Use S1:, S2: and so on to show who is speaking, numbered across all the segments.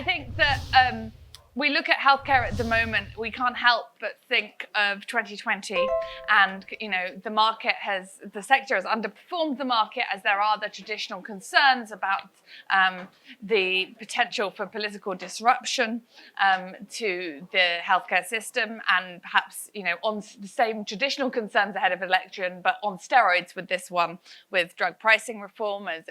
S1: I think that we look at healthcare at the moment, we can't help but think of 2020, and the sector has underperformed the market, as there are the traditional concerns about the potential for political disruption to the healthcare system, and perhaps on the same traditional concerns ahead of election, but on steroids with this one, with drug pricing reform, as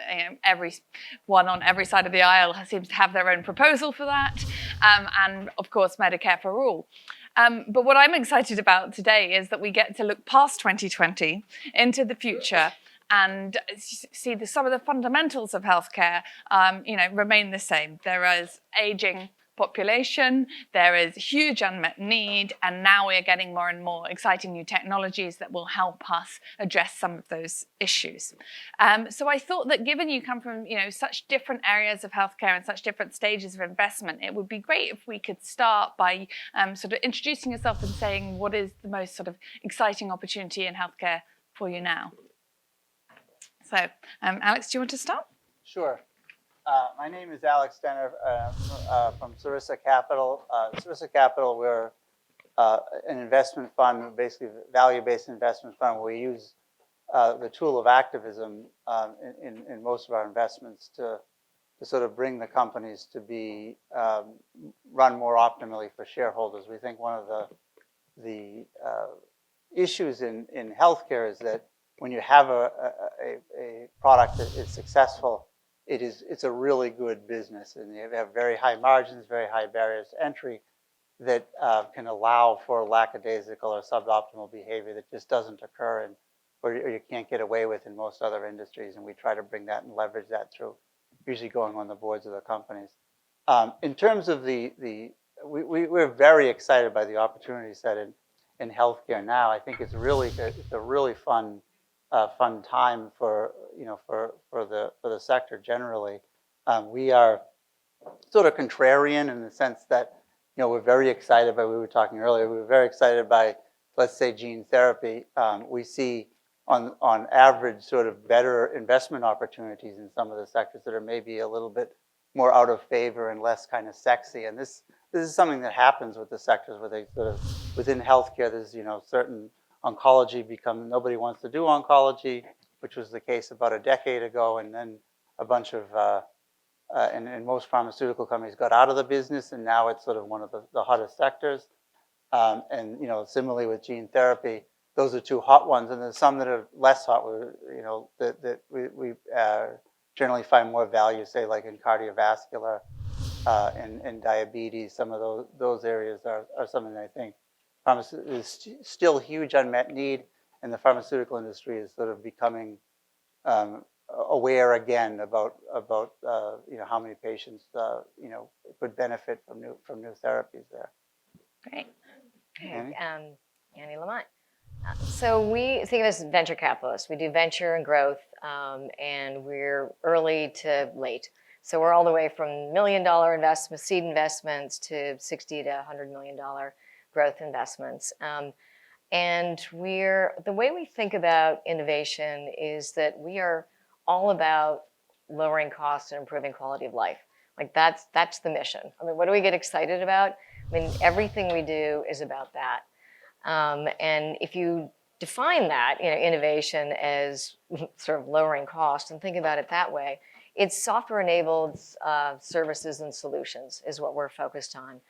S1: everyone on every side of the aisle seems to have their own proposal for that, and of course Medicare for all. But what I'm excited about today is that we get to look past 2020 into the future and see some of the fundamentals of healthcare remain the same. There is aging population, there is huge unmet need, and now we are getting more and more exciting new technologies that will help us address some of those issues. So I thought that given you come from such different areas of healthcare and such different stages of investment, it would be great if we could start by sort of introducing yourself and saying what is the most sort of exciting opportunity in healthcare for you now. So Alex, do you want to start?
S2: Sure. My name is Alex Stenner from Sarissa Capital. Sarissa Capital, we're an investment fund, basically a value-based investment fund, where we use the tool of activism in most of our investments to sort of bring the companies to be run more optimally for shareholders. We think one of the issues in healthcare is that when you have a product that is successful, it's a really good business, and you have very high margins, very high barriers to entry that can allow for lackadaisical or suboptimal behavior that just doesn't occur or you can't get away with in most other industries. And we try to bring that and leverage that through usually going on the boards of the companies. In terms of we're very excited by the opportunity set in healthcare now. I think it's a really fun time for the sector generally. We are sort of contrarian in the sense that we're very excited by, we were talking earlier, we were very excited by, let's say, gene therapy. We see on average sort of better investment opportunities in some of the sectors that are maybe a little bit more out of favor and less kind of sexy. And this is something that happens with the sectors where they sort of, within healthcare, there's certain oncology nobody wants to do oncology, which was the case about a decade ago, and then a bunch of and most pharmaceutical companies got out of the business, and now it's sort of one of the hottest sectors. And similarly with gene therapy, those are two hot ones, and there's some that are less hot. That we generally find more value, say like in cardiovascular and diabetes. Some of those areas are something that I think is still huge unmet need, and the pharmaceutical industry is sort of becoming aware again about how many patients could benefit from new therapies there.
S3: Great. Annie Lamont. So we think of us as venture capitalists. We do venture and growth, and we're early to late. So we're all the way from $1 million investments, seed investments, to $60 to $100 million growth investments. And the way we think about innovation is that we are all about lowering costs and improving quality of life. Like that's the mission. I mean, what do we get excited about? I mean, everything we do is about that. And if you define that, innovation as sort of lowering costs and think about it that way, it's software-enabled services and solutions is what we're focused on.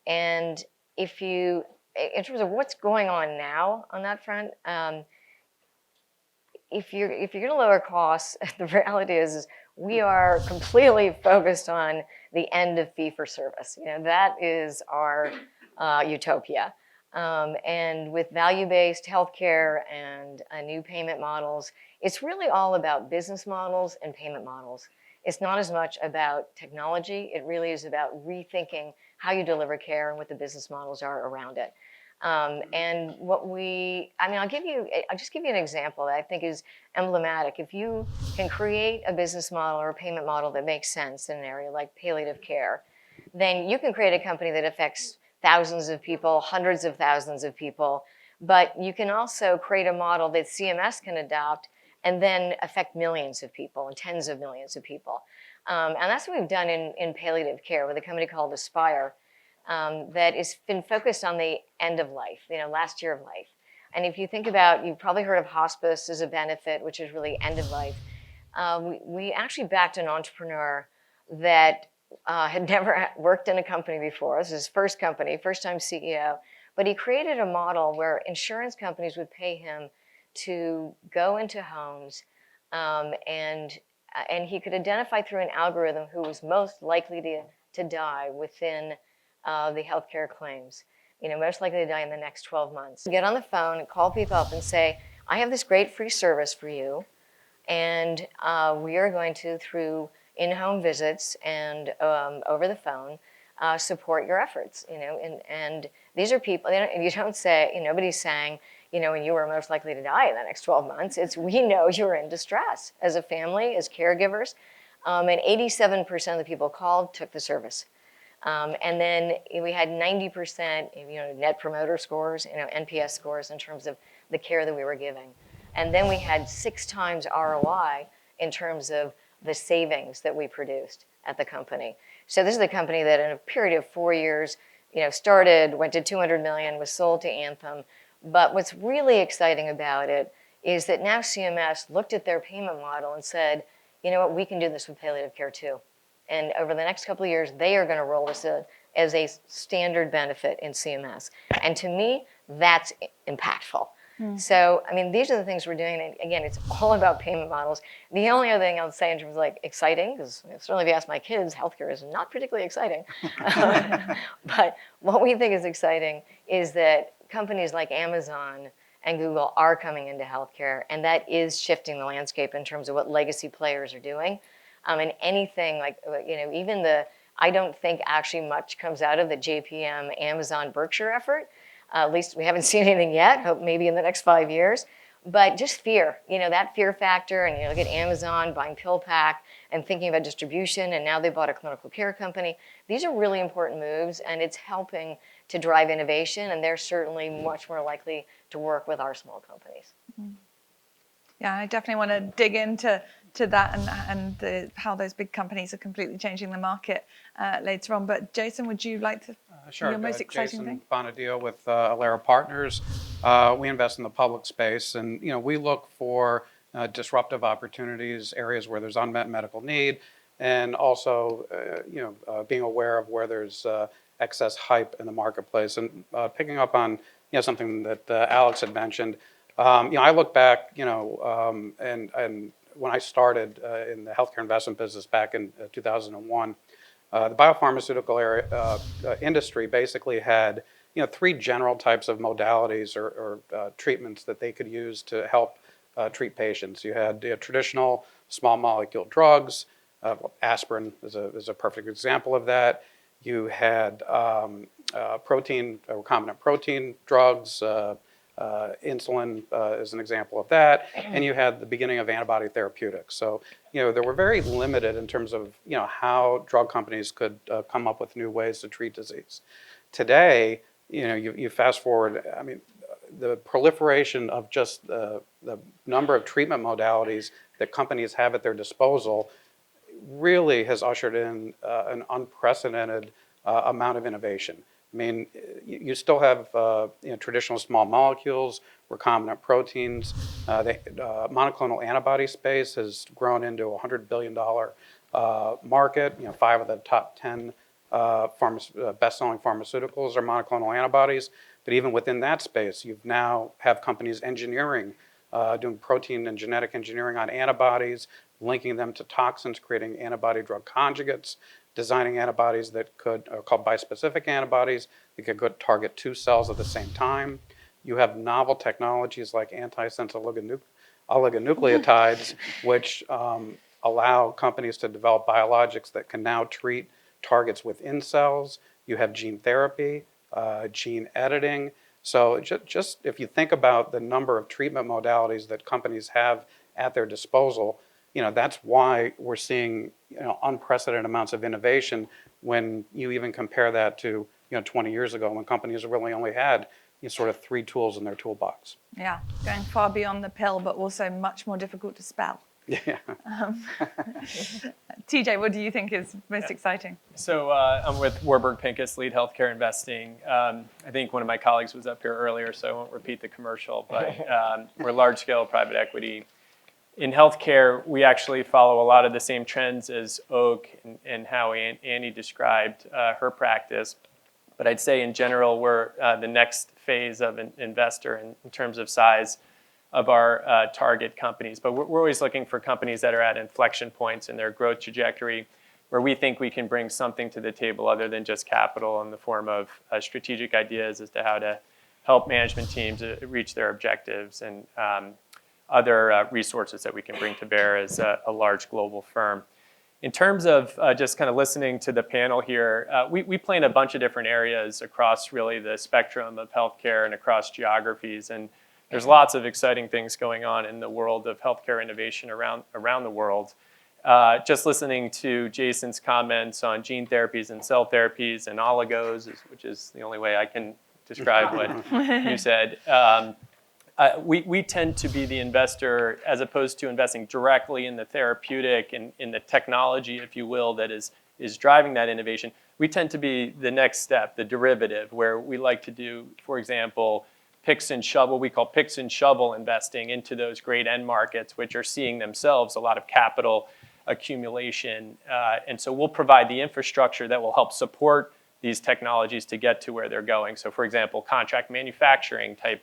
S3: And in terms of what's going on now on that front, if you're going to lower costs, the reality is we are completely focused on the end of fee-for-service. That is our utopia. And with value-based healthcare and new payment models, it's really all about business models and payment models. It's not as much about technology. It really is about rethinking how you deliver care and what the business models are around it. And I'll just give you an example that I think is emblematic. If you can create a business model or a payment model that makes sense in an area like palliative care, then you can create a company that affects thousands of people, hundreds of thousands of people, but you can also create a model that CMS can adopt and then affect millions of people and tens of millions of people. And that's what we've done in palliative care with a company called Aspire that has been focused on the end of life, last year of life. And if you think about, you've probably heard of hospice as a benefit, which is really end of life. We actually backed an entrepreneur that had never worked in a company before. This is his first company, first time CEO. But he created a model where insurance companies would pay him to go into homes and he could identify through an algorithm who was most likely to die within the healthcare claims. Most likely to die in the next 12 months. Get on the phone and call people up and say, I have this great free service for you, and we are going to, through in-home visits and over the phone, support your efforts. And these are people, you don't say, nobody's saying, and you are most likely to die in the next 12 months. It's, we know you're in distress as a family, as caregivers. And 87% of the people called took the service. And then we had 90% net promoter scores, NPS scores in terms of the care that we were giving. And then we had 6 times ROI in terms of the savings that we produced at the company. So this is the company that in a period of 4 years, started, went to 200 million, was sold to Anthem. But what's really exciting about it is that now CMS looked at their payment model and said, you know what, we can do this with palliative care too. And over the next couple of years, they are going to roll this in as a standard benefit in CMS. And to me, that's impactful. So, these are the things we're doing. And again, it's all about payment models. The only other thing I'll say in terms of exciting, because certainly if you ask my kids, healthcare is not particularly exciting. But what we think is exciting is that companies like Amazon and Google are coming into healthcare, and that is shifting the landscape in terms of what legacy players are doing. And anything I don't think actually much comes out of the JPM, Amazon, Berkshire effort. At least we haven't seen anything yet, hope maybe in the next 5 years. But just fear, that fear factor, and you look at Amazon buying PillPack and thinking about distribution, and now they bought a clinical care company. These are really important moves, and it's helping to drive innovation, and they're certainly much more likely to work with our small companies.
S1: Yeah, I definitely want to dig into that and how those big companies are completely changing the market later on. But Jason, would you like to?
S4: Sure.
S1: Your most exciting
S4: Jason
S1: thing?
S4: Bonadio with Alera Partners. We invest in the public space, and we look for disruptive opportunities, areas where there's unmet medical need, and also being aware of where there's excess hype in the marketplace. And picking up on something that Alex had mentioned. I look back, and when I started in the healthcare investment business back in 2001, the biopharmaceutical industry basically had 3 general types of modalities or treatments that they could use to help treat patients. You had traditional small molecule drugs. Aspirin is a perfect example of that. You had protein, recombinant protein drugs. Insulin is an example of that, and you had the beginning of antibody therapeutics. So, they were very limited in terms of, how drug companies could come up with new ways to treat disease. Today, you fast forward, the proliferation of just the number of treatment modalities that companies have at their disposal really has ushered in an unprecedented amount of innovation. You still have traditional small molecules, recombinant proteins. The monoclonal antibody space has grown into a $100 billion market. 5 of the top 10 best-selling pharmaceuticals are monoclonal antibodies. But even within that space, you now have companies engineering, doing protein and genetic engineering on antibodies, linking them to toxins, creating antibody drug conjugates, designing antibodies that are called bispecific antibodies that could target 2 cells at the same time. You have novel technologies like antisense oligonucleotides, which allow companies to develop biologics that can now treat targets within cells. You have gene therapy, gene editing. So just if you think about the number of treatment modalities that companies have at their disposal, that's why we're seeing unprecedented amounts of innovation when you even compare that to 20 years ago when companies really only had sort of 3 tools in their toolbox.
S1: Yeah, going far beyond the pill, but also much more difficult to spell.
S4: Yeah.
S1: TJ, what do you think is most exciting?
S5: So I'm with Warburg, Pincus, lead healthcare investing. I think one of my colleagues was up here earlier, so I won't repeat the commercial, but we're large-scale private equity. In healthcare, we actually follow a lot of the same trends as Oak and how Annie described her practice. But I'd say in general, we're the next phase of an investor in terms of size of our target companies. But we're always looking for companies that are at inflection points in their growth trajectory where we think we can bring something to the table other than just capital in the form of strategic ideas as to how to help management teams reach their objectives and other resources that we can bring to bear as a large global firm. In terms of just kind of listening to the panel here, we play in a bunch of different areas across really the spectrum of healthcare and across geographies. And there's lots of exciting things going on in the world of healthcare innovation around the world. Just listening to Jason's comments on gene therapies and cell therapies and oligos, which is the only way I can describe what you said. We tend to be the investor, as opposed to investing directly in the therapeutic and in the technology, if you will, that is driving that innovation. We tend to be the next step, the derivative, where we like to do, for example, picks and shovel, we call picks and shovel investing into those great end markets, which are seeing themselves a lot of capital accumulation. And so we'll provide the infrastructure that will help support these technologies to get to where they're going. So for example, contract manufacturing type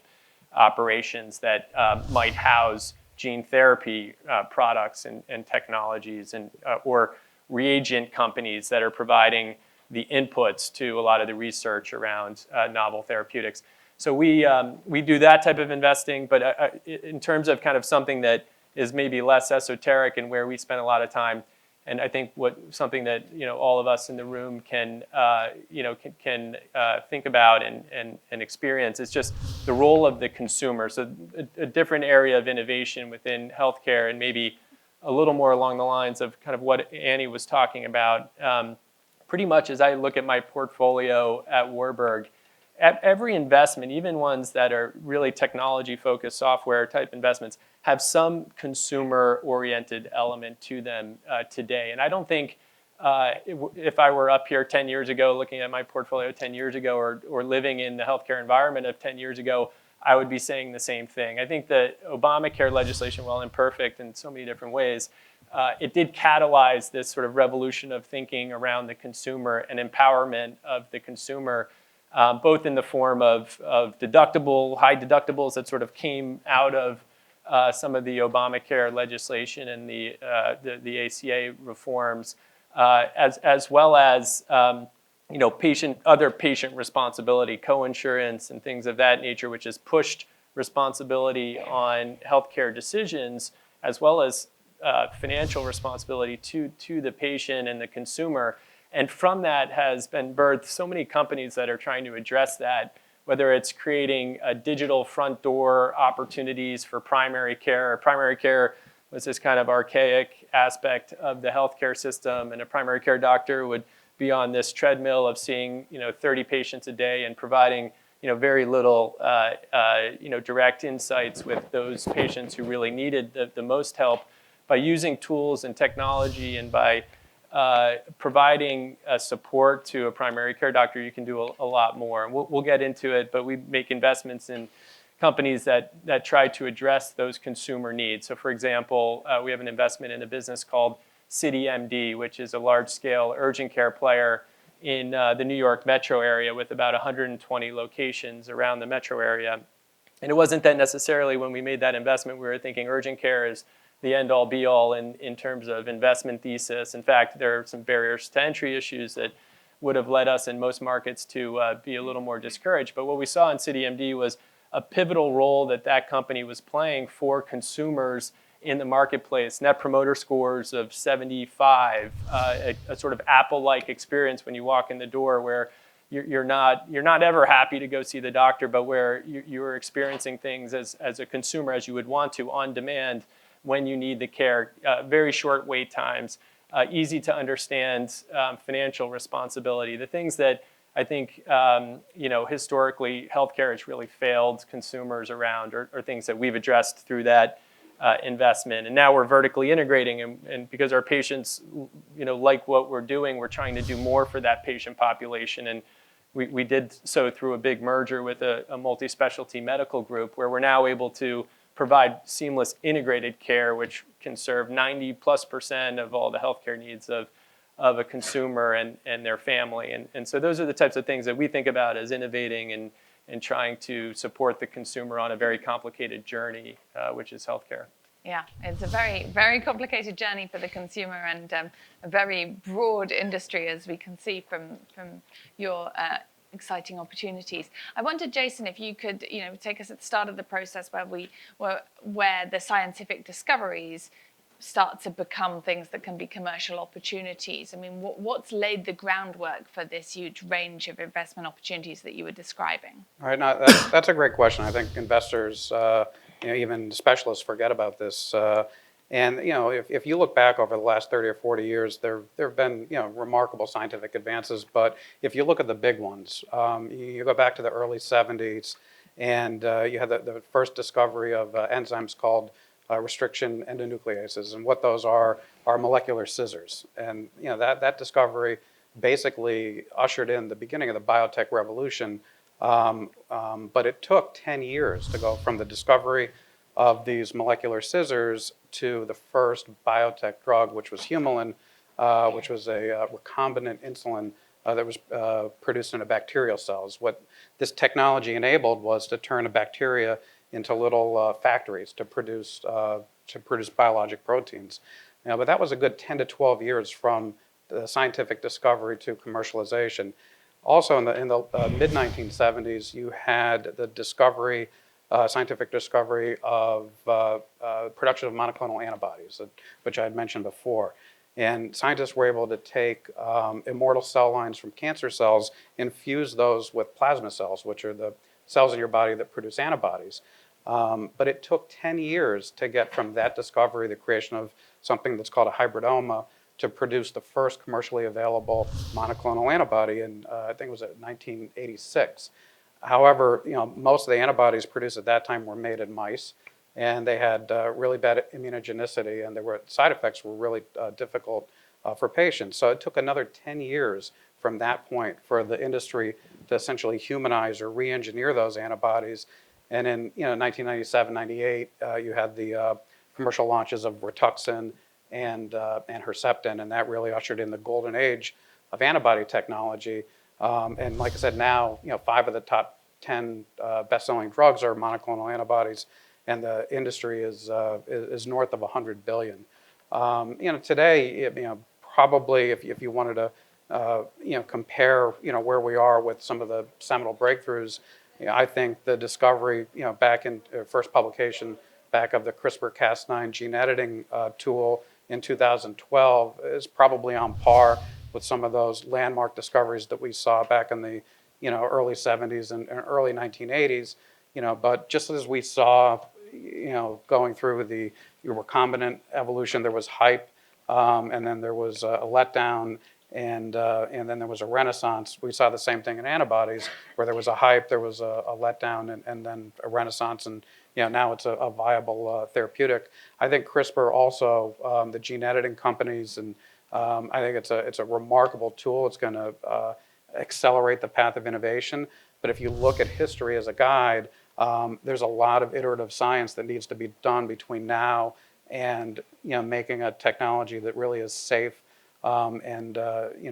S5: operations that might house gene therapy products and technologies, and or reagent companies that are providing the inputs to a lot of the research around novel therapeutics. So we do that type of investing, but in terms of kind of something that is maybe less esoteric and where we spend a lot of time, and I think something that all of us in the room can think about and experience is just the role of the consumer. So a different area of innovation within healthcare, and maybe a little more along the lines of kind of what Annie was talking about. Pretty much as I look at my portfolio at Warburg, every investment, even ones that are really technology-focused software type investments, have some consumer-oriented element to them today. And I don't think if I were up here 10 years ago, looking at my portfolio 10 years ago, or living in the healthcare environment of 10 years ago, I would be saying the same thing. I think the Obamacare legislation, while imperfect in so many different ways, it did catalyze this sort of revolution of thinking around the consumer and empowerment of the consumer, both in the form of high deductibles that sort of came out of some of the Obamacare legislation and the ACA reforms, as well as other patient responsibility, coinsurance, and things of that nature, which has pushed responsibility on healthcare decisions, as well as financial responsibility to the patient and the consumer. And from that has been birthed so many companies that are trying to address that, whether it's creating a digital front door opportunities for primary care. Primary care was this kind of archaic aspect of the healthcare system, and a primary care doctor would be on this treadmill of seeing 30 patients a day and providing very little direct insights with those patients who really needed the most help. By using tools and technology and by providing support to a primary care doctor, you can do a lot more. And we'll get into it, but we make investments in companies that try to address those consumer needs. So for example, we have an investment in a business called CityMD, which is a large-scale urgent care player in the New York metro area with about 120 locations around the metro area. And it wasn't that necessarily when we made that investment, we were thinking urgent care is the end-all be-all in terms of investment thesis. In fact, there are some barriers to entry issues that would have led us in most markets to be a little more discouraged. But what we saw in CityMD was a pivotal role that company was playing for consumers in the marketplace. Net promoter scores of 75, a sort of Apple-like experience when you walk in the door, where you're not ever happy to go see the doctor, but where you're experiencing things as a consumer as you would want to, on demand, when you need the care. Very short wait times, easy to understand financial responsibility. The things that I think historically healthcare has really failed consumers around, or things that we've addressed through that investment. And now we're vertically integrating, and because our patients, like what we're doing, we're trying to do more for that patient population. And we did so through a big merger with a multi-specialty medical group, where we're now able to provide seamless integrated care, which can serve 90+% of all the healthcare needs of a consumer and their family. And so those are the types of things that we think about as innovating and trying to support the consumer on a very complicated journey, which is healthcare.
S1: Yeah, it's a very, very complicated journey for the consumer, and a very broad industry, as we can see from your exciting opportunities. I wondered, Jason, if you could, take us at the start of the process where the scientific discoveries start to become things that can be commercial opportunities. I mean, what's laid the groundwork for this huge range of investment opportunities that you were describing?
S4: All right, now that's a great question. I think investors, even specialists, forget about this. And if you look back over the last 30 or 40 years, there have been remarkable scientific advances. But if you look at the big ones, you go back to the early 70s, and you had the first discovery of enzymes called restriction endonucleases, and what those are molecular scissors. And that discovery basically ushered in the beginning of the biotech revolution. But it took 10 years to go from the discovery of these molecular scissors to the first biotech drug, which was Humulin, which was a recombinant insulin that was produced in bacterial cells. What this technology enabled was to turn a bacteria into little factories to produce biologic proteins. But that was a good 10 to 12 years from the scientific discovery to commercialization. Also, in the mid-1970s, you had the discovery, scientific discovery of production of monoclonal antibodies, which I had mentioned before. And scientists were able to take immortal cell lines from cancer cells and fuse those with plasma cells, which are the cells in your body that produce antibodies. But it took 10 years to get from that discovery, the creation of something that's called a hybridoma, to produce the first commercially available monoclonal antibody in, I think it was 1986. However, most of the antibodies produced at that time were made in mice, and they had really bad immunogenicity, and side effects were really difficult for patients. So it took another 10 years from that point for the industry to essentially humanize or re-engineer those antibodies. And in 1997, 98, you had the commercial launches of Rituxan and Herceptin, and that really ushered in the golden age of antibody technology. And like I said, now 5 of the top 10 best-selling drugs are monoclonal antibodies, and the industry is north of $100 billion. Today, probably if you wanted to compare where we are with some of the seminal breakthroughs, I think the discovery back in first publication back of the CRISPR-Cas9 gene editing tool in 2012 is probably on par with some of those landmark discoveries that we saw back in the early 70s and early 1980s. But just as we saw going through the recombinant evolution, there was hype, and then there was a letdown, and then there was a renaissance. We saw the same thing in antibodies, where there was a hype, there was a letdown, and then a renaissance, and now it's a viable therapeutic. I think CRISPR also, the gene editing companies, and I think it's a remarkable tool. It's going to accelerate the path of innovation. But if you look at history as a guide, there's a lot of iterative science that needs to be done between now and making a technology that really is safe and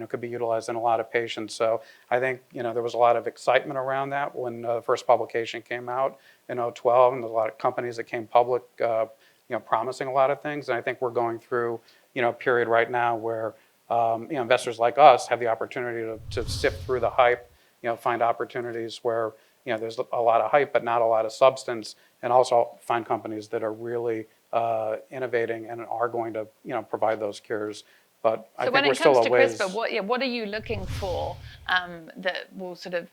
S4: could be utilized in a lot of patients. So I think there was a lot of excitement around that when the first publication came out in 2012, and there's a lot of companies that came public, promising a lot of things. And I think we're going through a period right now where investors like us have the opportunity to sift through the hype, find opportunities where there's a lot of hype but not a lot of substance, and also find companies that are really innovating and are going to provide those cures. But I think we're still a ways. So when it comes
S1: to CRISPR, what are you looking for that will sort of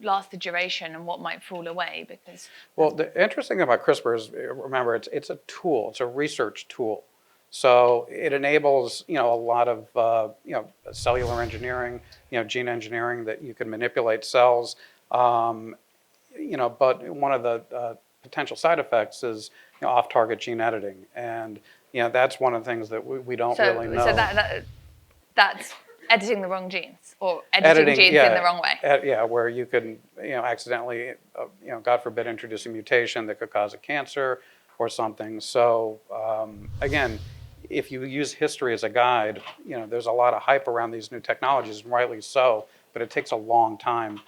S1: last the duration, and what might fall away? Because
S4: the interesting thing about CRISPR is, remember, it's a tool, it's a research tool. So it enables a lot of cellular engineering, gene engineering, that you can manipulate cells. But one of the potential side effects is off-target gene editing, and that's one of the things that we don't really know.
S1: So that's editing the wrong genes, or editing genes in the wrong way.
S4: Where you could accidentally, God forbid, introduce a mutation that could cause a cancer or something. So again, if you use history as a guide, there's a lot of hype around these new technologies, and rightly so, but it takes a long time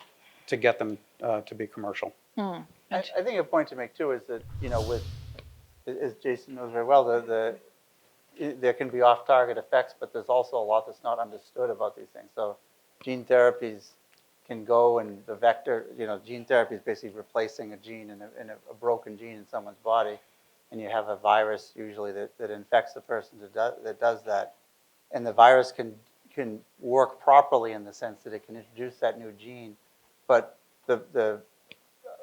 S4: to get them to be commercial.
S2: I think a point to make too is that as Jason knows very well, there can be off-target effects, but there's also a lot that's not understood about these things. So gene therapies can go, and the vector, gene therapy is basically replacing a gene in a broken gene in someone's body, and you have a virus usually that infects the person that does that, and the virus can work properly in the sense that it can introduce that new gene, but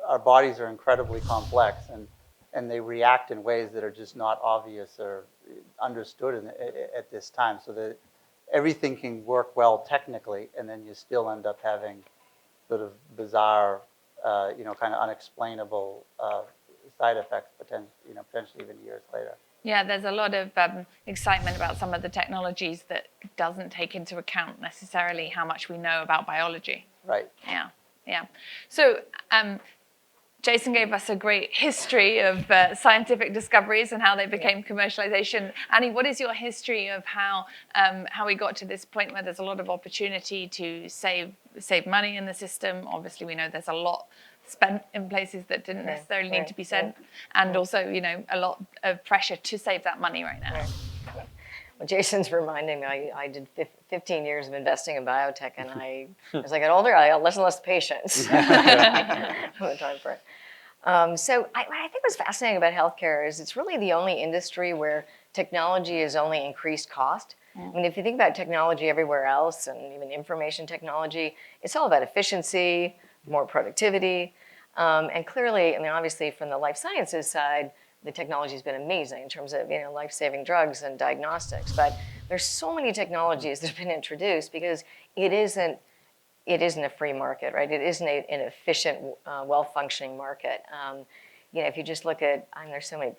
S2: our bodies are incredibly complex, and they react in ways that are just not obvious or understood at this time. So that everything can work well technically, and then you still end up having sort of bizarre, kind of unexplainable side effects, potentially even years later.
S1: Yeah, there's a lot of excitement about some of the technologies that doesn't take into account necessarily how much we know about biology.
S2: Right.
S1: Yeah. So Jason gave us a great history of scientific discoveries and how they became commercialization. Annie, what is your history of how we got to this point where there's a lot of opportunity to save money in the system? Obviously, we know there's a lot spent in places that didn't necessarily need to be spent, and also, a lot of pressure to save that money right now.
S3: Well, Jason's reminding me, I did 15 years of investing in biotech, and as I got older, I got less and less patience. Time for it. So what I think was fascinating about healthcare is it's really the only industry where technology has only increased cost. I mean, if you think about technology everywhere else, and even information technology, it's all about efficiency, more productivity. And clearly, I mean, obviously from the life sciences side, the technology has been amazing in terms of life-saving drugs and diagnostics. But there's so many technologies that have been introduced because it isn't a free market, right? It isn't an efficient, well-functioning market. If you just look at, there's so many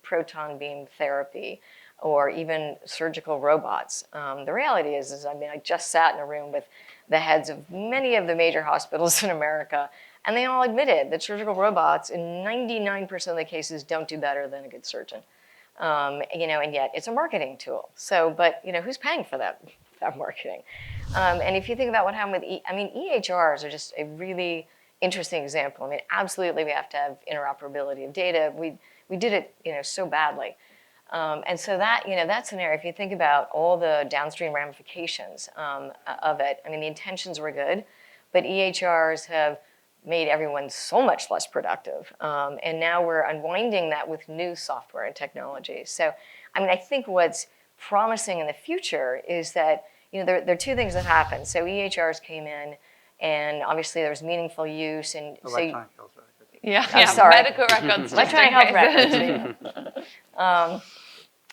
S3: proton beam therapy, or even surgical robots. The reality is I just sat in a room with the heads of many of the major hospitals in America, and they all admitted that surgical robots in 99% of the cases don't do better than a good surgeon. And yet it's a marketing tool. So, but who's paying for that marketing? And if you think about what happened with, EHRs are just a really interesting example. I mean, absolutely we have to have interoperability of data. We did it, so badly. And so that scenario, if you think about all the downstream ramifications of it, the intentions were good, but EHRs have made everyone so much less productive. And now we're unwinding that with new software and technology. So, I think what's promising in the future is that, there are two things that happen. So EHRs came in, and obviously there was meaningful use. And
S2: Electronic health records.
S1: Yeah, medical records.
S3: Electronic health records.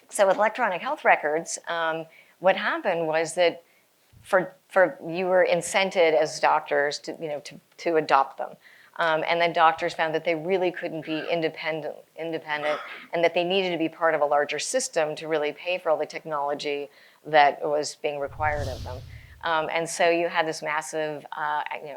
S3: So with electronic health records, what happened was that for you were incented as doctors to adopt them. And then doctors found that they really couldn't be independent, and that they needed to be part of a larger system to really pay for all the technology that was being required of them. And so you had this massive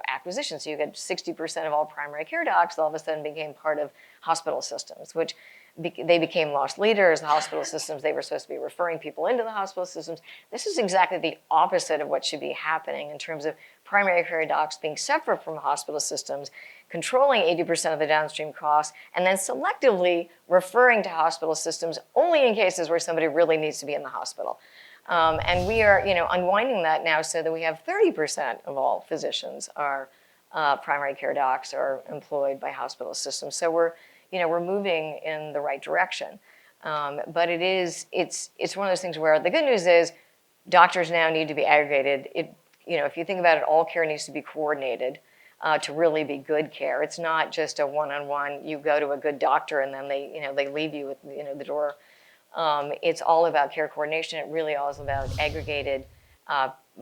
S3: acquisition. So you got 60% of all primary care docs all of a sudden became part of hospital systems, which they became lost leaders. The hospital systems, they were supposed to be referring people into the hospital systems. This is exactly the opposite of what should be happening in terms of primary care docs being separate from hospital systems, controlling 80% of the downstream costs, and then selectively referring to hospital systems only in cases where somebody really needs to be in the hospital. And we are, unwinding that now so that we have 30% of all physicians are primary care docs are employed by hospital systems. So we're moving in the right direction. But it's one of those things where the good news is doctors now need to be aggregated. If you think about it, all care needs to be coordinated to really be good care. It's not just a one-on-one. You go to a good doctor and then they leave you at the door. It's all about care coordination. It really all is about aggregated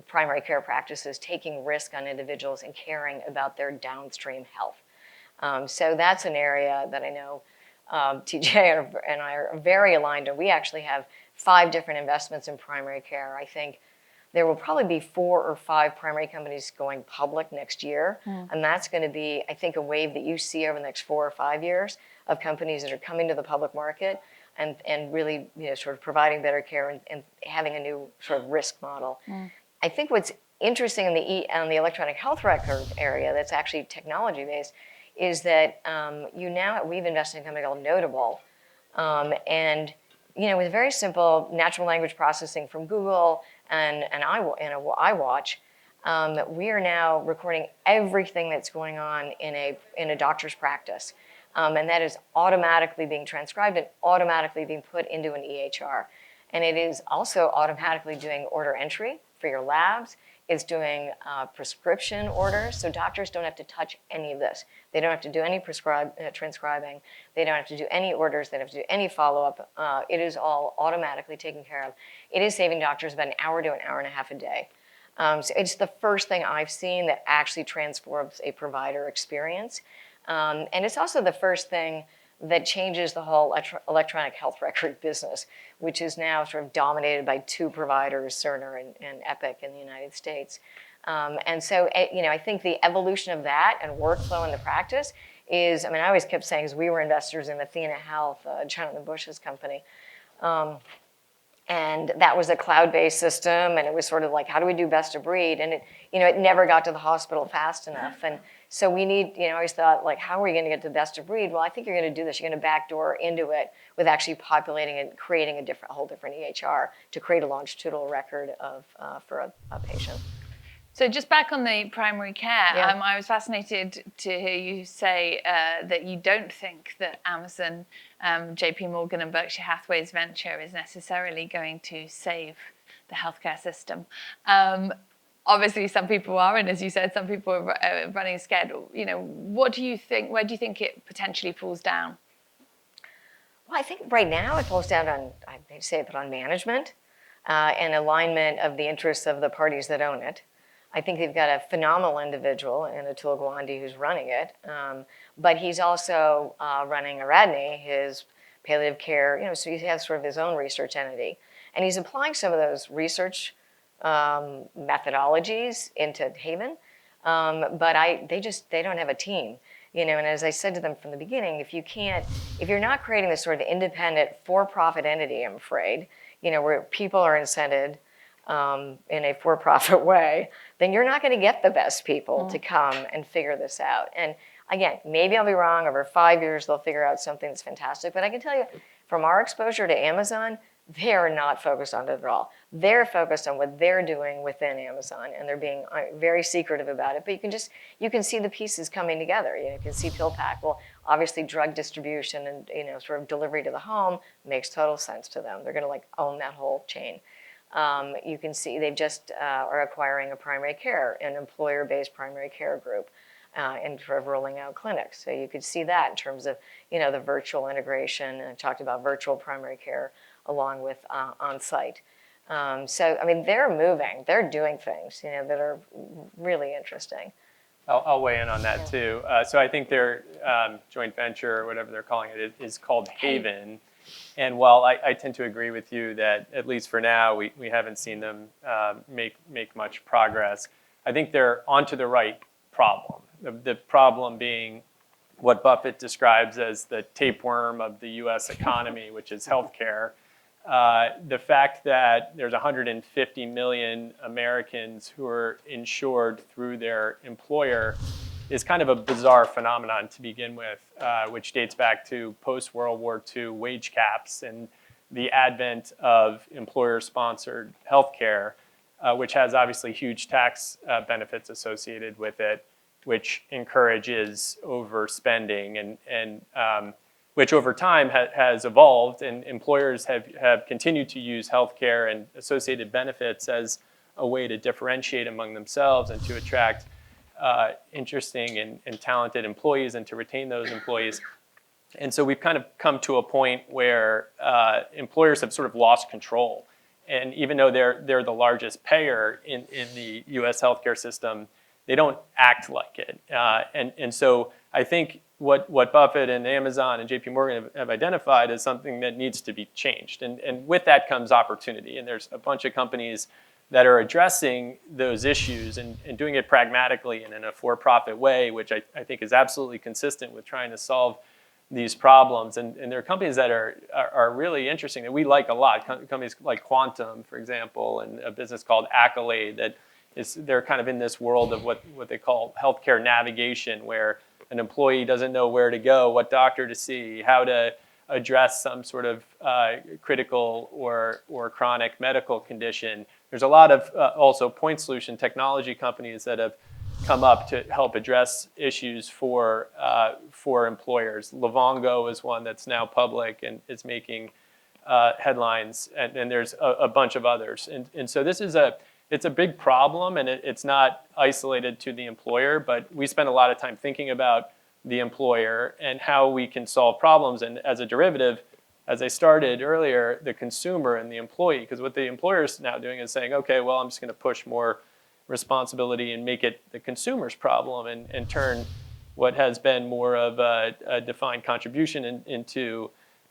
S3: primary care practices, taking risk on individuals and caring about their downstream health. So that's an area that I know TJ and I are very aligned on. We actually have 5 different investments in primary care. I think there will probably be 4 or 5 primary companies going public next year. And that's going to be, I think, a wave that you see over the next 4 or 5 years of companies that are coming to the public market and really, sort of providing better care and having a new sort of risk model. I think what's interesting in on the electronic health record area that's actually technology-based is that we've invested in a company called Notable. And with very simple natural language processing from Google and iWatch, we are now recording everything that's going on in a doctor's practice. And that is automatically being transcribed and automatically being put into an EHR. And it is also automatically doing order entry for your labs. It's doing prescription orders, so doctors don't have to touch any of this. They don't have to do any transcribing. They don't have to do any orders. They don't have to do any follow-up. It is all automatically taken care of. It is saving doctors about an hour to an hour and a half a day. So it's the first thing I've seen that actually transforms a provider experience. And it's also the first thing that changes the whole electronic health record business, which is now sort of dominated by 2 providers, Cerner and Epic in the United States. And so, I think the evolution of that and workflow in the practice is, I always kept saying, because we were investors in Athena Health, Jonathan Bush's company, and that was a cloud-based system, and it was sort of like, how do we do best of breed? And it never got to the hospital fast enough. And so we need, I always thought, like, how are we going to get to best of breed? Well, I think you're going to do this. You're going to backdoor into it with actually populating and creating a whole different EHR to create a longitudinal record for a patient.
S1: So just back on the primary care,
S3: Yeah.
S1: I was fascinated to hear you say that you don't think that Amazon, JP Morgan and Berkshire Hathaway's venture is necessarily going to save the healthcare system. Obviously, some people are, and as you said, some people are running scared. What do you think? Where do you think it potentially falls down?
S3: Well, I think right now it falls down on, I hate to say it, but on management and alignment of the interests of the parties that own it. I think they've got a phenomenal individual in Atul Gawande who's running it, but he's also running Aradni, his palliative care, so he has sort of his own research entity. And he's applying some of those research methodologies into Haven, but they don't have a team, and as I said to them from the beginning, if you're not creating this sort of independent for-profit entity, I'm afraid, where people are incented in a for-profit way, then you're not going to get the best people to come and figure this out. And again, maybe I'll be wrong. Over 5 years, they'll figure out something that's fantastic. But I can tell you, from our exposure to Amazon, they are not focused on it at all. They're focused on what they're doing within Amazon, and they're being very secretive about it. But you can see the pieces coming together. You can see PillPack. Well, obviously, drug distribution and sort of delivery to the home makes total sense to them. They're going to own that whole chain. You can see they've just are acquiring a primary care, an employer-based primary care group, and sort of rolling out clinics. So you could see that in terms of the virtual integration. And I talked about virtual primary care along with on-site. So they're moving, they're doing things that are really interesting.
S5: I'll weigh in on that too. So I think their joint venture, or whatever they're calling it, is called Haven. And while I tend to agree with you that, at least for now, we haven't seen them make much progress, I think they're onto the right problem. The problem being what Buffett describes as the tapeworm of the US economy, which is healthcare. The fact that there's 150 million Americans who are insured through their employer is kind of a bizarre phenomenon to begin with, which dates back to post-World War II wage caps and the advent of employer-sponsored healthcare, which has obviously huge tax benefits associated with it, which encourages overspending and which over time has evolved, and employers have continued to use healthcare and associated benefits as a way to differentiate among themselves and to attract interesting and talented employees and to retain those employees. And so we've kind of come to a point where employers have sort of lost control. And even though they're the largest payer in the US healthcare system, they don't act like it. And so I think what Buffett and Amazon and JP Morgan have identified is something that needs to be changed. And with that comes opportunity. And there's a bunch of companies that are addressing those issues and doing it pragmatically and in a for-profit way, which I think is absolutely consistent with trying to solve these problems. And there are companies that are really interesting that we like a lot. Companies like Quantum, for example, and a business called Accolade they're kind of in this world of what they call healthcare navigation, where an employee doesn't know where to go, what doctor to see, how to address some sort of critical or chronic medical condition. There's a lot of also point solution technology companies that have come up to help address issues for employers. Livongo is one that's now public and is making headlines, and there's a bunch of others. And so it's a big problem, and it's not isolated to the employer, but we spend a lot of time thinking about the employer and how we can solve problems. And as a derivative, as I started earlier, the consumer and the employee, because what the employer is now doing is saying, okay, well, I'm just going to push more responsibility and make it the consumer's problem and turn what has been more of a defined contribution into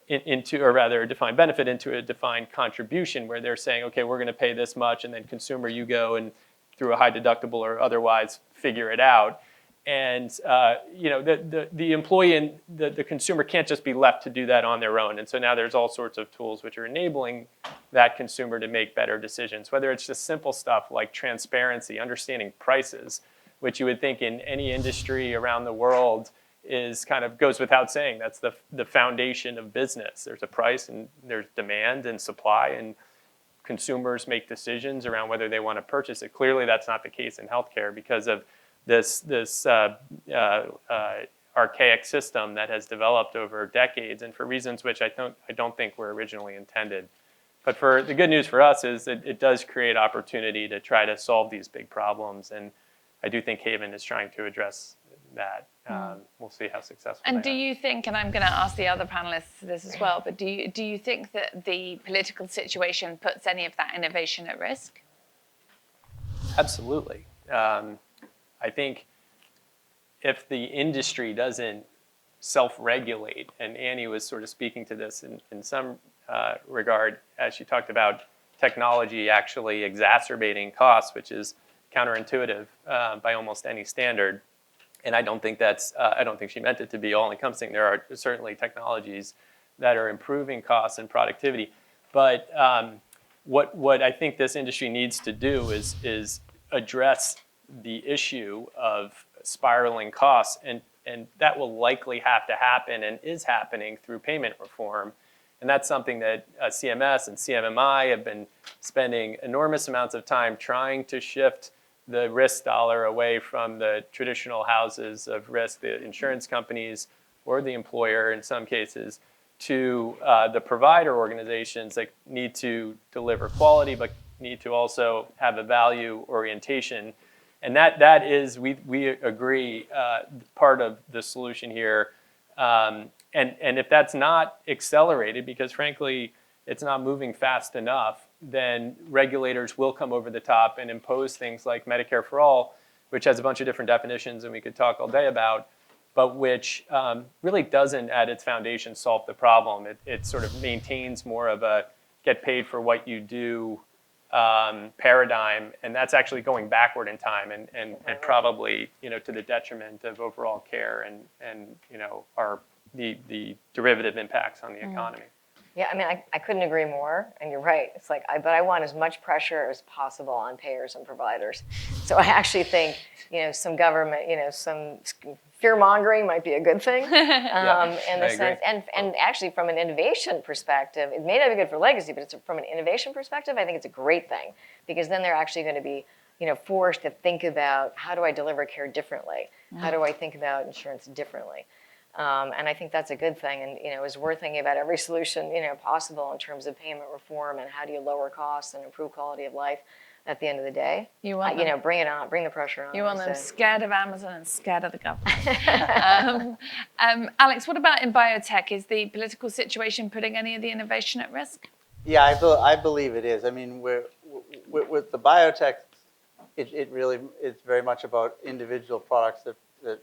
S5: or rather a defined benefit into a defined contribution, where they're saying, okay, we're going to pay this much, and then consumer, you go and through a high deductible or otherwise figure it out. And the employee and the consumer can't just be left to do that on their own. And so now there's all sorts of tools which are enabling that consumer to make better decisions, whether it's just simple stuff like transparency, understanding prices, which you would think in any industry around the world is kind of goes without saying. That's the foundation of business. There's a price and there's demand and supply, and consumers make decisions around whether they want to purchase it. Clearly, that's not the case in healthcare because of this archaic system that has developed over decades, and for reasons which I don't think were originally intended. But the good news for us is that it does create opportunity to try to solve these big problems, and I do think Haven is trying to address that. We'll see how successful.
S1: And do you think, and I'm going to ask the other panelists this as well, but do you think that the political situation puts any of that innovation at risk?
S5: Absolutely. I think if the industry doesn't self-regulate, and Annie was sort of speaking to this in some regard, as she talked about technology actually exacerbating costs, which is counterintuitive by almost any standard. And I don't think she meant it to be all-encompassing. There are certainly technologies that are improving costs and productivity. But what I think this industry needs to do is address the issue of spiraling costs, and that will likely have to happen and is happening through payment reform. And that's something that CMS and CMMI have been spending enormous amounts of time trying to shift the risk dollar away from the traditional houses of risk, the insurance companies or the employer in some cases, to the provider organizations that need to deliver quality but need to also have a value orientation. And that is, we agree, part of the solution here. And if that's not accelerated, because frankly, it's not moving fast enough, then regulators will come over the top and impose things like Medicare for All, which has a bunch of different definitions and we could talk all day about, but which really doesn't at its foundation solve the problem. It sort of maintains more of a get paid for what you do paradigm, and that's actually going backward in time and probably to the detriment of overall care and the derivative impacts on the economy.
S3: Yeah, I mean, I couldn't agree more, and you're right. It's like, but I want as much pressure as possible on payers and providers. So I actually think, some government, some fear-mongering might be a good thing in the sense, and actually from an innovation perspective, it may not be good for legacy, but from an innovation perspective, I think it's a great thing, because then they're actually going to be, forced to think about, how do I deliver care differently? How do I think about insurance differently? And I think that's a good thing, and as we're thinking about every solution possible in terms of payment reform and how do you lower costs and improve quality of life, at the end of the day,
S1: you want
S3: bring it on, bring the pressure on.
S1: You want them scared of Amazon and scared of the government. Alex, what about in biotech? Is the political situation putting any of the innovation at risk?
S2: Yeah, I believe it is. I mean, with the biotech it really, it's very much about individual products that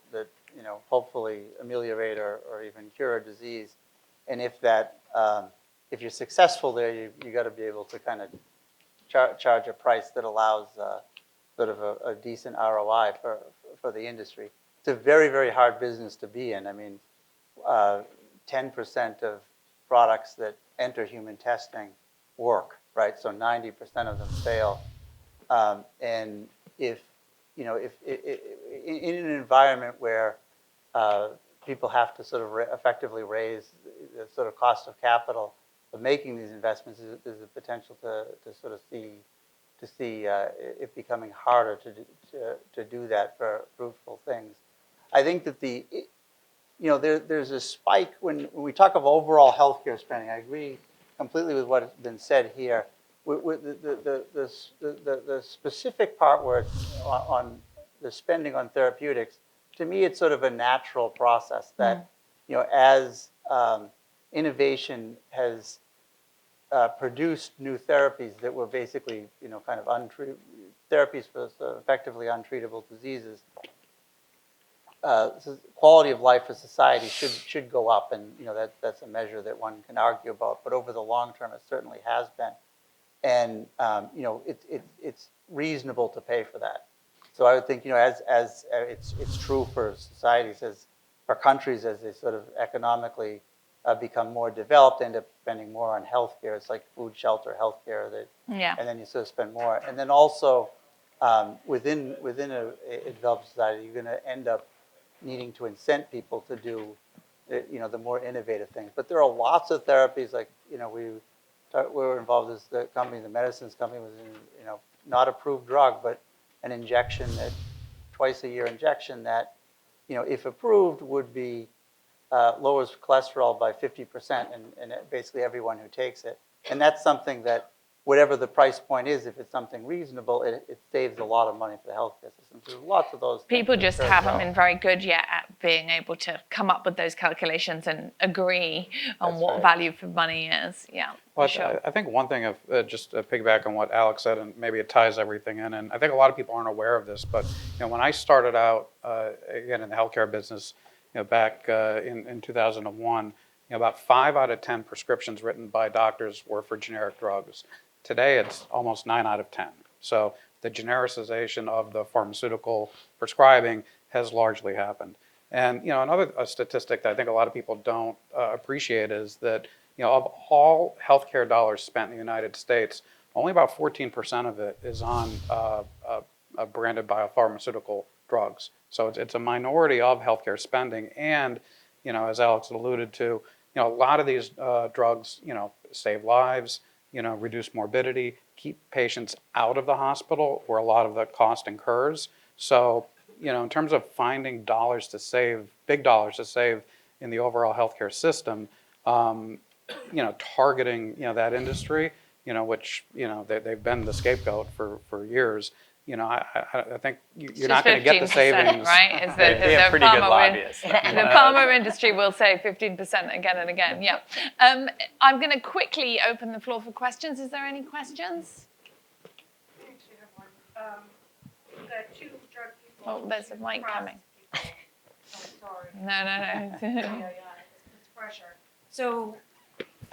S2: hopefully ameliorate or even cure a disease. And if that, if you're successful there, you got to be able to kind of charge a price that allows sort of a decent ROI for the industry. It's a very, very hard business to be in. I mean, 10% of products that enter human testing work, right? So 90% of them fail. And if in an environment where people have to sort of effectively raise the sort of cost of capital of making these investments, there's a potential to sort of see it becoming harder to do that for fruitful things. I think that there's a spike when we talk of overall healthcare spending. I agree completely with what has been said here. With the specific part where it's on the spending on therapeutics, to me, it's sort of a natural process that, as innovation has produced new therapies that were basically, kind of therapies for effectively untreatable diseases, so quality of life for society should go up, and that's a measure that one can argue about. But over the long term, it certainly has been, and it's reasonable to pay for that. So I would think, as it's true for societies, for countries, as they sort of economically become more developed, end up spending more on healthcare. It's like food, shelter, healthcare, and then you sort of spend more. And then also within a developed society, you're going to end up needing to incent people to do the more innovative things. But there are lots of therapies, like we were involved as the company, the medicines company was in not approved drug, but an injection, that twice-a-year injection that, if approved, would be lowers cholesterol by 50%, and basically everyone who takes it. And that's something that, whatever the price point is, if it's something reasonable, it saves a lot of money for the healthcare system. So there's lots of those things.
S1: People just haven't been very good yet at being able to come up with those calculations and agree on what value for money is. Yeah,
S4: well,
S1: sure.
S4: I think one thing, just to piggyback on what Alex said, and maybe it ties everything in, and I think a lot of people aren't aware of this, but when I started out, again, in the healthcare business, back in 2001, about 5 out of 10 prescriptions written by doctors were for generic drugs. Today, it's almost 9 out of 10. So the genericization of the pharmaceutical prescribing has largely happened. And another statistic that I think a lot of people don't appreciate is that of all healthcare dollars spent in the United States, only about 14% of it is on branded biopharmaceutical drugs. So it's a minority of healthcare spending. And as Alex alluded to, a lot of these drugs save lives, reduce morbidity, keep patients out of the hospital where a lot of the cost incurs. So, in terms of finding dollars to save, big dollars to save in the overall healthcare system, targeting, that industry, which, they've been the scapegoat for years. I think you're not going to get the savings.
S1: Right? Is
S5: They have pretty good lobbyists.
S1: The pharma industry will say 15% again and again. Yeah. I'm going to quickly open the floor for questions. Is there any questions?
S6: I actually have one. The 2 drug people.
S1: Oh, there's a mic coming.
S6: Oh, sorry.
S1: No.
S6: Yeah, it's pressure. So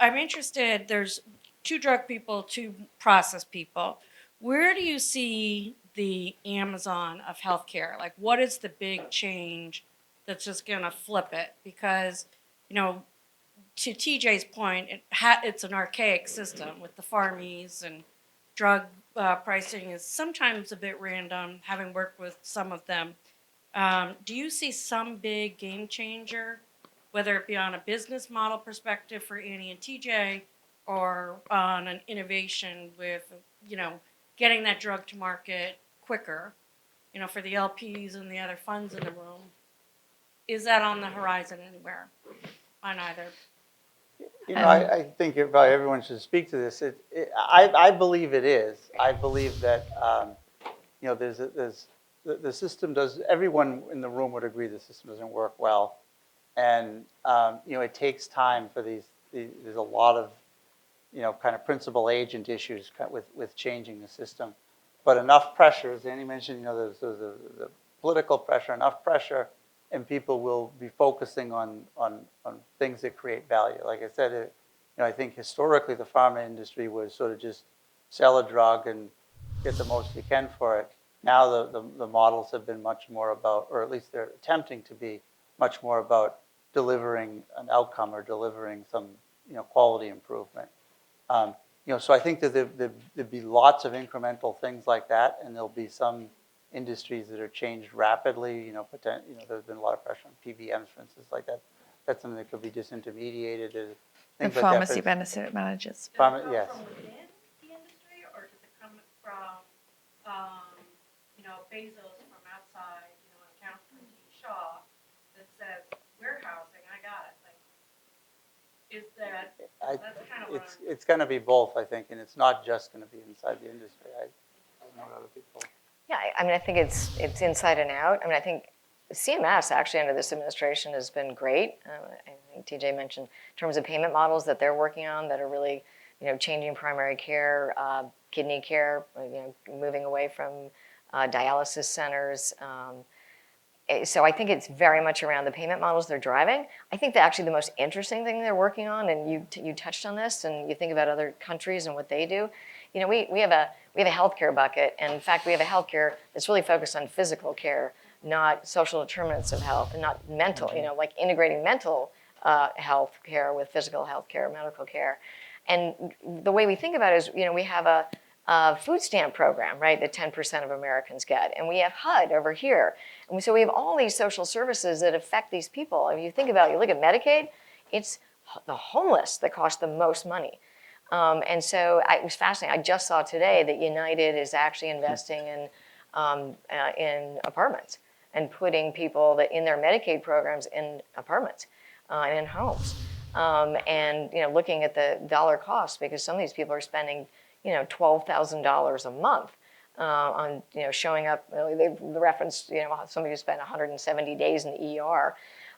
S6: I'm interested, there's 2 drug people, 2 process people. Where do you see the Amazon of healthcare? Like, what is the big change that's just going to flip it? Because, to TJ's point, it's an archaic system with the pharmies, and drug pricing is sometimes a bit random, having worked with some of them. Do you see some big game changer, whether it be on a business model perspective for Annie and TJ, or on an innovation with, getting that drug to market quicker, for the LPs and the other funds in the room? Is that on the horizon anywhere on either?
S2: I think probably everyone should speak to this. I believe it is. I believe that the system does. Everyone in the room would agree the system doesn't work well, and it takes time for these. There's a lot of kind of principal agent issues with changing the system. but enough pressure, as Annie mentioned, there's the political pressure, enough pressure, and people will be focusing on things that create value. Like I said, I think historically the pharma industry was sort of just sell a drug and get the most you can for it. Now the models have been much more about, or at least they're attempting to be much more about delivering an outcome or delivering some quality improvement. So I think that there'd be lots of incremental things like that, and there'll be some industries that are changed rapidly. There's been a lot of pressure on PBMs, for instance, like that. That's something that could be disintermediated.
S1: The
S2: Things like
S1: pharmacy
S2: that.
S1: benefit managers.
S6: Does it come
S2: Yes.
S6: from within the industry, or does it come from, Bezos from outside, an accountant from Shaw that says, warehousing, I got it? Like, is that, that's kind of what
S2: It's going to be both, I think, and it's not just going to be inside the industry. I don't know what other people.
S3: Yeah, I mean, I think it's inside and out. I mean, I think CMS actually under this administration has been great. I think TJ mentioned in terms of payment models that they're working on that are really, changing primary care, kidney care, moving away from dialysis centers. So I think it's very much around the payment models they're driving. I think that actually the most interesting thing they're working on, and you touched on this, and you think about other countries and what they do. We have a healthcare bucket, and in fact, we have a healthcare that's really focused on physical care, not social determinants of health, and not mental. Like integrating mental health care with physical health care, medical care. And the way we think about it is, we have a food stamp program, right, that 10% of Americans get. And we have HUD over here. And so we have all these social services that affect these people. I mean, you look at Medicaid, it's the homeless that cost the most money. And so it was fascinating. I just saw today that United is actually investing in apartments and putting people that in their Medicaid programs in apartments and in homes. And looking at the dollar cost, because some of these people are spending $12,000 a month on showing up. They referenced somebody who spent 170 days in the ER,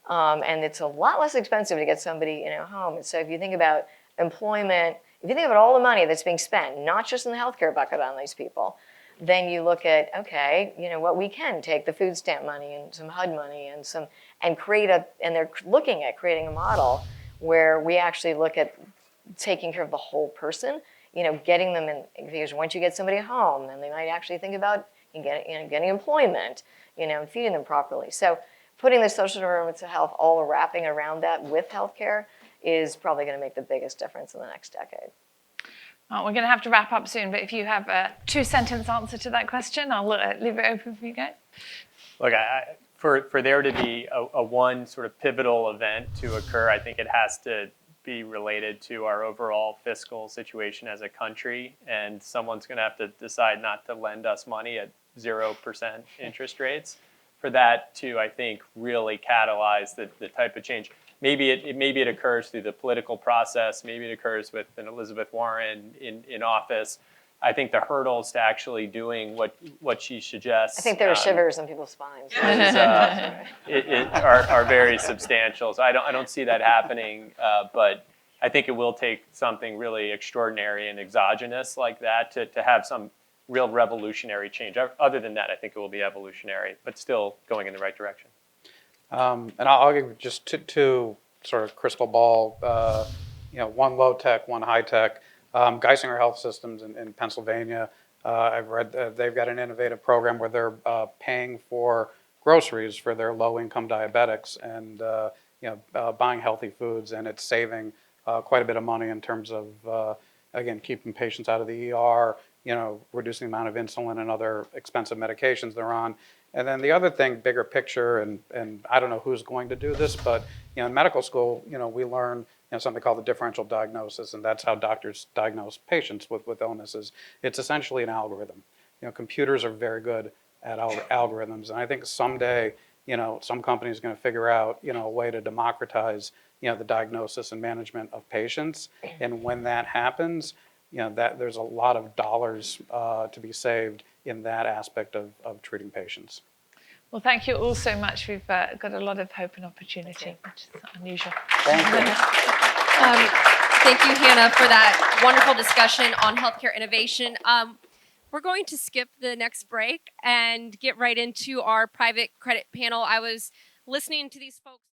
S3: and it's a lot less expensive to get somebody home. And so if you think about employment, if you think about all the money that's being spent, not just in the healthcare bucket on these people, then you look at what we can take the food stamp money and some HUD money and they're looking at creating a model where we actually look at taking care of the whole person. Getting them in, because once you get somebody home, then they might actually think about getting employment, and feeding them properly. So putting the social determinants of health all wrapping around that with healthcare is probably going to make the biggest difference in the next decade.
S1: We're going to have to wrap up soon, but if you have a 2-sentence answer to that question, I'll leave it open for you guys.
S5: Look, for there to be a one sort of pivotal event to occur, I think it has to be related to our overall fiscal situation as a country, and someone's going to have to decide not to lend us money at 0% interest rates for that to, I think, really catalyze the type of change. Maybe it occurs through the political process. Maybe it occurs with an Elizabeth Warren in office. I think the hurdles to actually doing what she suggests.
S3: I think there are shivers in people's spines.
S5: Are very substantial. So I don't see that happening. But I think it will take something really extraordinary and exogenous like that to have some real revolutionary change. Other than that, I think it will be evolutionary, but still going in the right direction.
S4: And I'll give just two sort of crystal ball, one low tech, one high tech. Geisinger Health Systems in Pennsylvania, I've read they've got an innovative program where they're paying for groceries for their low-income diabetics and buying healthy foods, and it's saving quite a bit of money in terms of again keeping patients out of the ER, reducing the amount of insulin and other expensive medications they're on. And then the other thing, bigger picture, and I don't know who's going to do this, but in medical school, we learn something called the differential diagnosis, and that's how doctors diagnose patients with illnesses. It's essentially an algorithm. Computers are very good at algorithms, and I think someday, some company is going to figure out, a way to democratize, the diagnosis and management of patients. And when that happens, that there's a lot of dollars to be saved in that aspect of treating patients.
S1: Well, thank you all so much. We've got a lot of hope and opportunity, which is unusual.
S2: Thank you.
S7: Thank you, Hannah, for that wonderful discussion on healthcare innovation. we're going to skip the next break and get right into our private credit panel. I was listening to these folks.